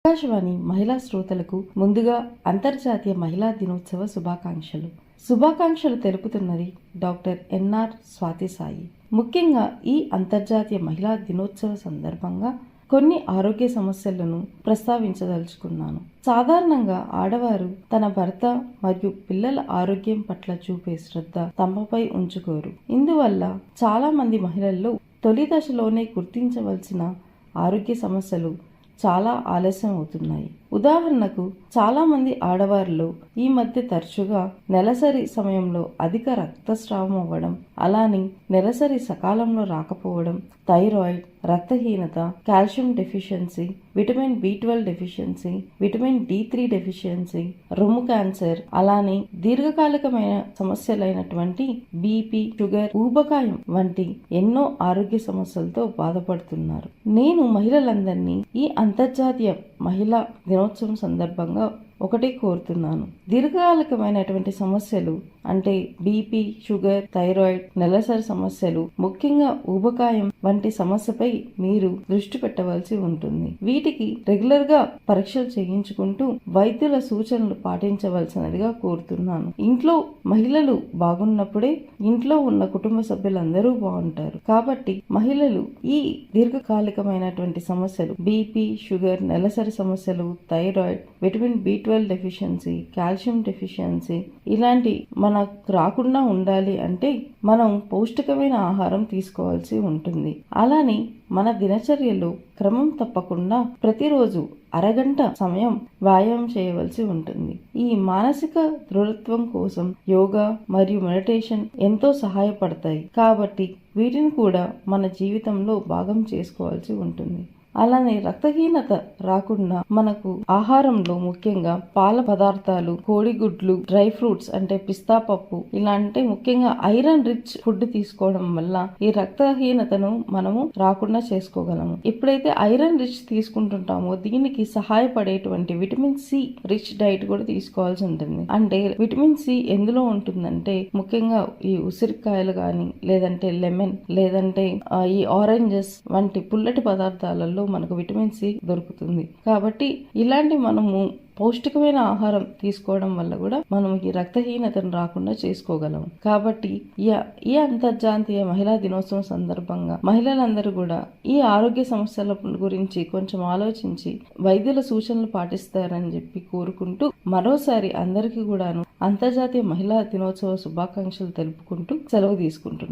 ఆకాశవాణి మహిళా శ్రోతలకు ముందుగా అంతర్జాతీయ మహిళా దినోత్సవ శుభాకాంక్షలు తెలుపుతున్నది డాక్టర్ ఎన్ఆర్ స్వాతి సాయి. ముఖ్యంగా ఈ అంతర్జాతీయ మహిళా దినోత్సవ సందర్భంగా కొన్ని ఆరోగ్య సమస్యలను ప్రస్తావించదలుచుకున్నాను. సాధారణంగా ఆడవారు తన భర్త మరియు పిల్లల ఆరోగ్యం పట్ల చూపే శ్రద్ధ తమపై ఉంచుకోరు. ఇందువల్ల చాలా మంది మహిళల్లో తొలి దశలోనే గుర్తించవలసిన ఆరోగ్య సమస్యలు చాలా ఆలస్యం అవుతున్నాయి. ఉదాహరణకు చాలా మంది ఆడవారిలో ఈ మధ్య తరచుగా నెలసరి సమయంలో అధిక రక్తస్రావం అవ్వడం, అలానే నెలసరి సకాలంలో రాకపోవడం, థైరాయిడ్, రక్తహీనత, calcium deficiency, vitamin B12 deficiency, vitamin D3 deficiency, రొమ్ము క్యాన్సర్, అలానే దీర్ఘకాలికమైన సమస్యలైనటువంటి బీపీ, షుగర్, ఊబకాయం వంటి ఎన్నో ఆరోగ్య సమస్యలతో బాధపడుతున్నారు. నేను మహిళలందరినీ ఈ అంతర్జాతీయ మహిళా దినోత్సవం సందర్భంగా ఒకటే కోరుతున్నాను. దీర్ఘకాలికమైనటువంటి సమస్యలు అంటే బీపీ, షుగర్, థైరాయిడ్, నెలసరి సమస్యలు, ముఖ్యంగా ఊబకాయం వంటి సమస్యపై మీరు దృష్టి పెట్టవలసి ఉంటుంది. వీటికి రెగ్యులర్ గా పరీక్షలు చేయించుకుంటూ వైద్యుల సూచనలు పాటించవలసినదిగా కోరుతున్నాను. ఇంట్లో మహిళలు బాగున్నప్పుడే ఇంట్లో ఉన్న కుటుంబ సభ్యులందరూ బాగుంటారు. కాబట్టి మహిళలు ఈ దీర్ఘకాలికమైనటువంటి సమస్యలు బీపీ, షుగర్, నెలసరి సమస్యలు, thyroid, vitamin B12 deficiency, calcium deficiency ఇలాంటి మనకు రాకుండా ఉండాలి అంటే మనం పౌష్టికమైన ఆహారం తీసుకోవాల్సి ఉంటుంది. అలానే మన దినచర్యలో క్రమం తప్పకుండా ప్రతిరోజు అరగంట సమయం వ్యాయామం చేయవలసి ఉంటుంది. ఈ మానసిక దృఢత్వం కోసం యోగా మరియు మెడిటేషన్ ఎంతో సహాయపడతాయి. కాబట్టి వీటిని కూడా మన జీవితంలో భాగం చేసుకోవాల్సి ఉంటుంది. అలానే రక్తహీనత రాకుండా మనకు ఆహారంలో ముఖ్యంగా పాల పదార్థాలు, కోడిగుడ్లు, డ్రై ఫ్రూట్స్ అంటే పిస్తా పప్పు ఇలాంటి ముఖ్యంగా ఐరన్ రిచ్ ఫుడ్ తీసుకోవడం వల్ల ఈ రక్తహీనతను మనము రాకుండా చేసుకోగలము. ఎప్పుడైతే ఐరన్ రిచ్ తీసుకుంటుంటామో దీనికి సహాయపడేటువంటి విటమిన్ C రిచ్ డైట్ కూడా తీసుకోవాల్సి ఉంటుంది. అంటే విటమిన్ C ఎందులో ఉంటుందంటే ముఖ్యంగా ఈ ఉసిరికాయలు గాని, లేదంటే లెమన్, లేదంటే ఈ ఆరెంజెస్ వంటి పుల్లటి పదార్థాలలో మనకు విటమిన్ C దొరుకుతుంది. కాబట్టి ఇలాంటి మనము పౌష్టికమైన ఆహారం తీసుకోవడం వల్ల కూడా మనం ఈ రక్తహీనతను రాకుండా చేసుకోగలం. కాబట్టి ఈ అంతర్జాతీయ మహిళా దినోత్సవం సందర్భంగా మహిళలందరూ కూడా ఈ ఆరోగ్య సమస్యల గురించి కొంచెం ఆలోచించి వైద్యుల సూచనలు పాటిస్తారని చెప్పి కోరుకుంటూ మరోసారి అందరికీ కూడాను అంతర్జాతీయ మహిళా దినోత్సవ శుభాకాంక్షలు తెలుపుకుంటూ సెలవు తీసుకుంటున్నాను.